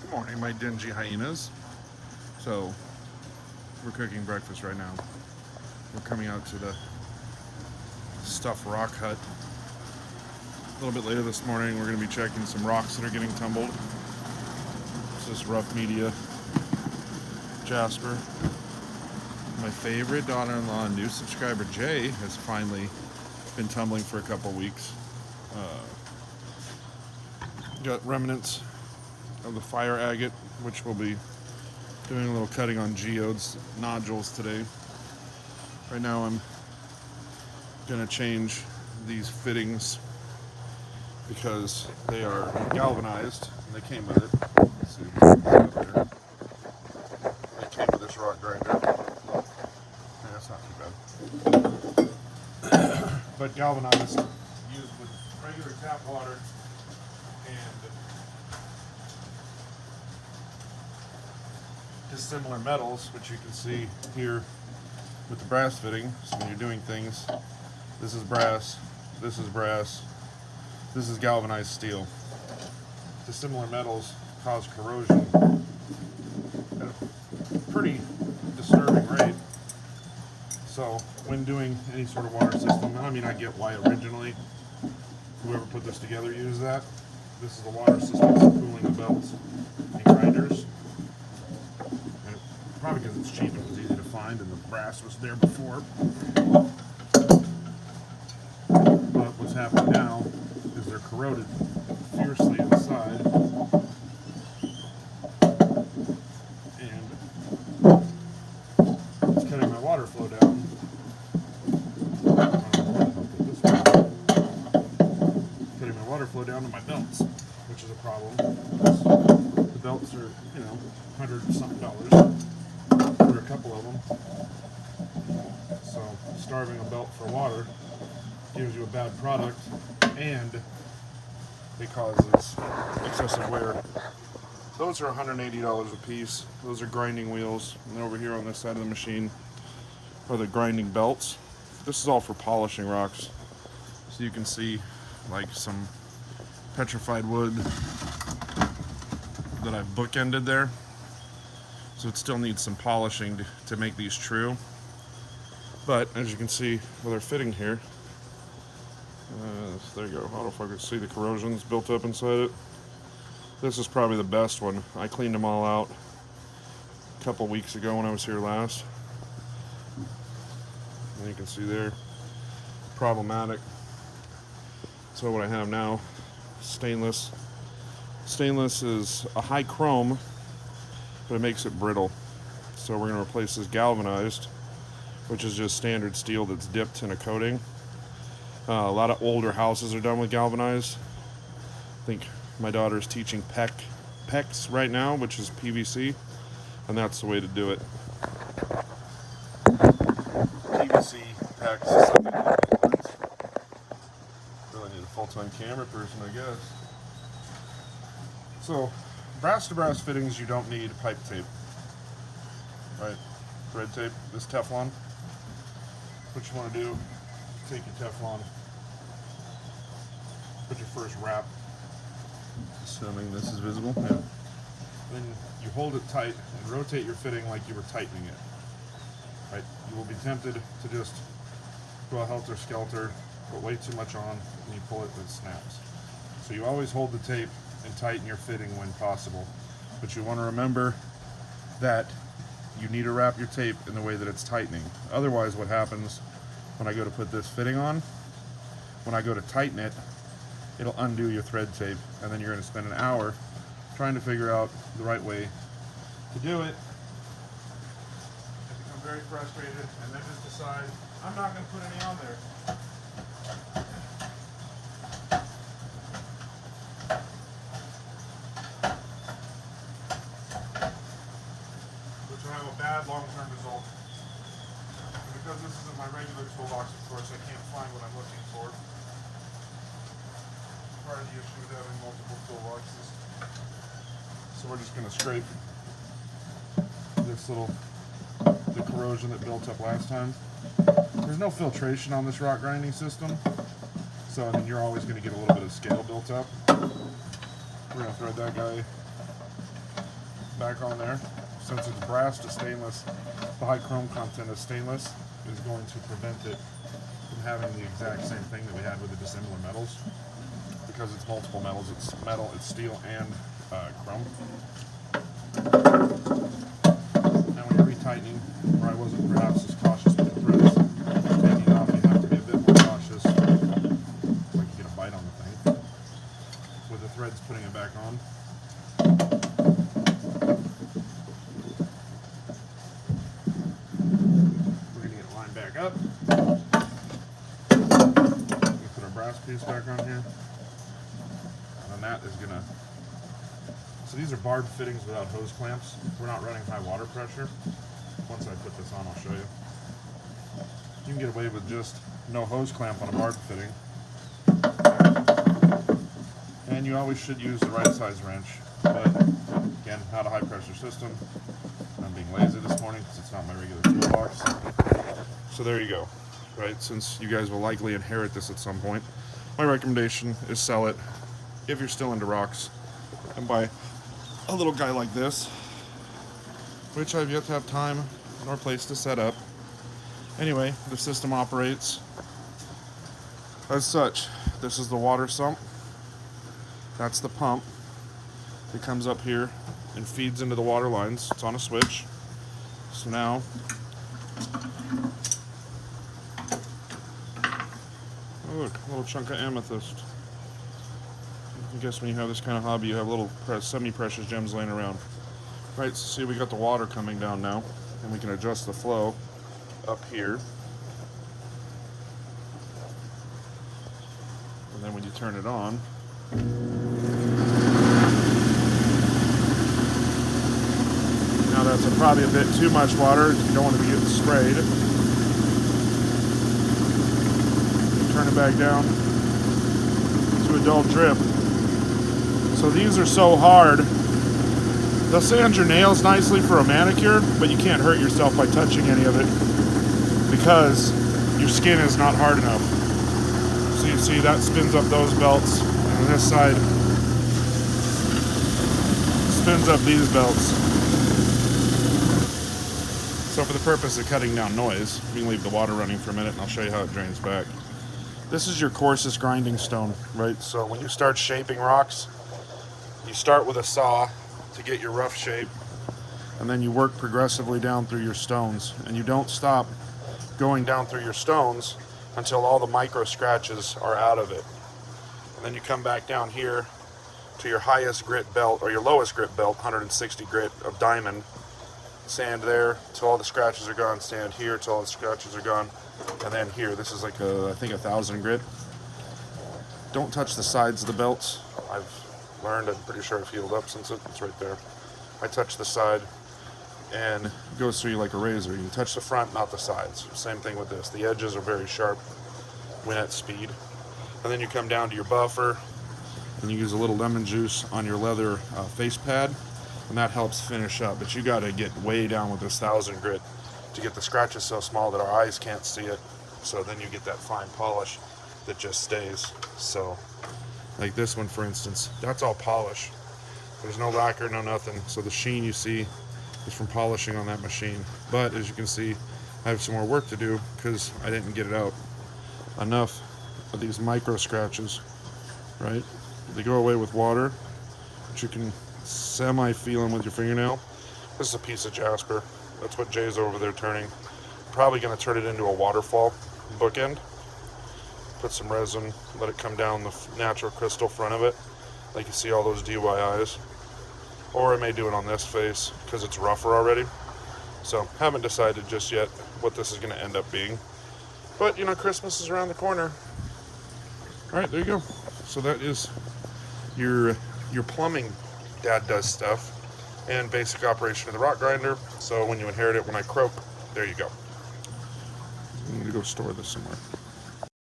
Good morning, my dingy hyenas. So, we're cooking breakfast right now. We're coming out to the stuffed rock hut. A little bit later this morning, we're going to be checking some rocks that are getting tumbled. This is rough media. Jasper. My favorite daughter-in-law, new subscriber Jay, has finally been tumbling for a couple weeks. Got remnants of the fire agate, which we'll be doing a little cutting on geodes, nodules today. Right now I'm going to change these fittings because they are galvanized and they came with it. Let's see if we can see it later. They came with this rock grinder. Yeah, that's not too bad. But galvanized, used with regular tap water and dissimilar metals, which you can see here with the brass fitting. So when you're doing things, this is brass, this is brass, this is galvanized steel. Dissimilar metals cause corrosion at a pretty disturbing rate. So when doing any sort of water system, I mean, I get why originally whoever put this together used that. This is the water system for cooling the belts and grinders. Probably because it's cheap and it was easy to find and the brass was there before. But what's happening now is they're corroded fiercely inside. And it's cutting my water flow down. Cutting my water flow down to my belts, which is a problem. The belts are, $100-something. For a couple of them. So starving a belt for water gives you a bad product and it causes excessive wear. Those are $180 a piece. Those are grinding wheels. And over here on this side of the machine are the grinding belts. This is all for polishing rocks. So you can see like some petrified wood that I've bookended there. So it still needs some polishing to make these true. But as you can see with our fitting here, there you go, autofocus, see the corrosions built up inside it. This is probably the best one. I cleaned them all out a couple weeks ago when I was here last. And you can see they're problematic. So what I have now, stainless. Stainless is a high chrome, but it makes it brittle. So we're going to replace this galvanized, which is just standard steel that's dipped in a coating. A lot of older houses are done with galvanized. I think my daughter's teaching PEX right now, which is PVC, and that's the way to do it. PVC PEX is something that really need a full-time camera person, I guess. So brass to brass fittings, you don't need pipe tape, right? Thread tape, this Teflon. What you want to do, take your Teflon, put your first wrap, assuming this is visible, yeah. Then you hold it tight and rotate your fitting like you were tightening it, right? You will be tempted to just go helter-skelter, put way too much on, and you pull it and it snaps. So you always hold the tape and tighten your fitting when possible. But you want to remember that you need to wrap your tape in the way that it's tightening. Otherwise, what happens when I go to put this fitting on, when I go to tighten it, it'll undo your thread tape, and then you're going to spend an hour trying to figure out the right way to do it. I become very frustrated, and then just decide, I'm not going to put any on there. Which will have a bad long-term result. And because this isn't my regular toolbox, of course, I can't find what I'm looking for. Part of the issue with having multiple toolboxes. So we're just going to scrape this the corrosion that built up last time. There's no filtration on this rock grinding system, so I mean you're always going to get a little bit of scale built up. We're going to thread that guy back on there. Since it's brass to stainless, the high chrome content of stainless is going to prevent it from having the exact same thing that we had with the dissimilar metals. Because it's multiple metals, it's metal, it's steel, and chrome. Now when you're retightening, where I wasn't perhaps as cautious with the threads, taking it off, you have to be a bit more cautious. Like you get a bite on the thing. With the threads, putting it back on. We're going to get it lined back up. We put our brass piece back on here. And that is going to... So these are barred fittings without hose clamps. We're not running high water pressure. Once I put this on, I'll show you. You can get away with just no hose clamp on a barred fitting. And you always should use the right size wrench. But again, not a high pressure system. I'm being lazy this morning because it's not my regular toolbox. So there you go. Right? Since you guys will likely inherit this at some point, my recommendation is sell it if you're still into rocks and buy a little guy like this, which I've yet to have time nor place to set up. Anyway, the system operates as such. This is the water sump. That's the pump. It comes up here and feeds into the water lines. It's on a switch. So now, oh look, a little chunk of amethyst. I guess when you have this kind of hobby, you have little semi-precious gems laying around. Right, so see, we got the water coming down now, and we can adjust the flow up here. And then when you turn it on, now that's probably a bit too much water. You don't want to be getting sprayed. Turn it back down to a dull drip. So these are so hard. They'll sand your nails nicely for a manicure, but you can't hurt yourself by touching any of it because your skin is not hard enough. So you see that spins up those belts, and on this side spins up these belts. So for the purpose of cutting down noise, we can leave the water running for a minute and I'll show you how it drains back. This is your coarsest grinding stone, right? So when you start shaping rocks, you start with a saw to get your rough shape, and then you work progressively down through your stones, and you don't stop going down through your stones until all the micro scratches are out of it. And then you come back down here to your highest grit belt, or your lowest grit belt, 160 grit of diamond. Sand there till all the scratches are gone, sand here till all the scratches are gone, and then here, this is like I think 1,000 grit. Don't touch the sides of the belts. I've learned, I'm pretty sure I've healed up since it's right there. I touch the side and it goes through you like a razor. You touch the front, not the sides. Same thing with this. The edges are very sharp when at speed. And then you come down to your buffer and you use a little lemon juice on your leather face pad, and that helps finish up. But you got to get way down with this 1,000 grit to get the scratches so small that our eyes can't see it. So then you get that fine polish that just stays. So like this one, for instance, that's all polish. There's no lacquer, no nothing. So the sheen you see is from polishing on that machine. But as you can see, I have some more work to do because I didn't get it out enough of these micro scratches, right? They go away with water, but you can semi-feel them with your fingernail. This is a piece of jasper. That's what Jay's over there turning. Probably going to turn it into a waterfall bookend. Put some resin, let it come down the natural crystal front of it, like you see all those DYIs. Or I may do it on this face because it's rougher already. So haven't decided just yet what this is going to end up being. But you know, Christmas is around the corner. All right, there you go. So that is your plumbing dad does stuff and basic operation of the rock grinder. So when you inherit it, when I croak, there you go. I'm going to go store this somewhere.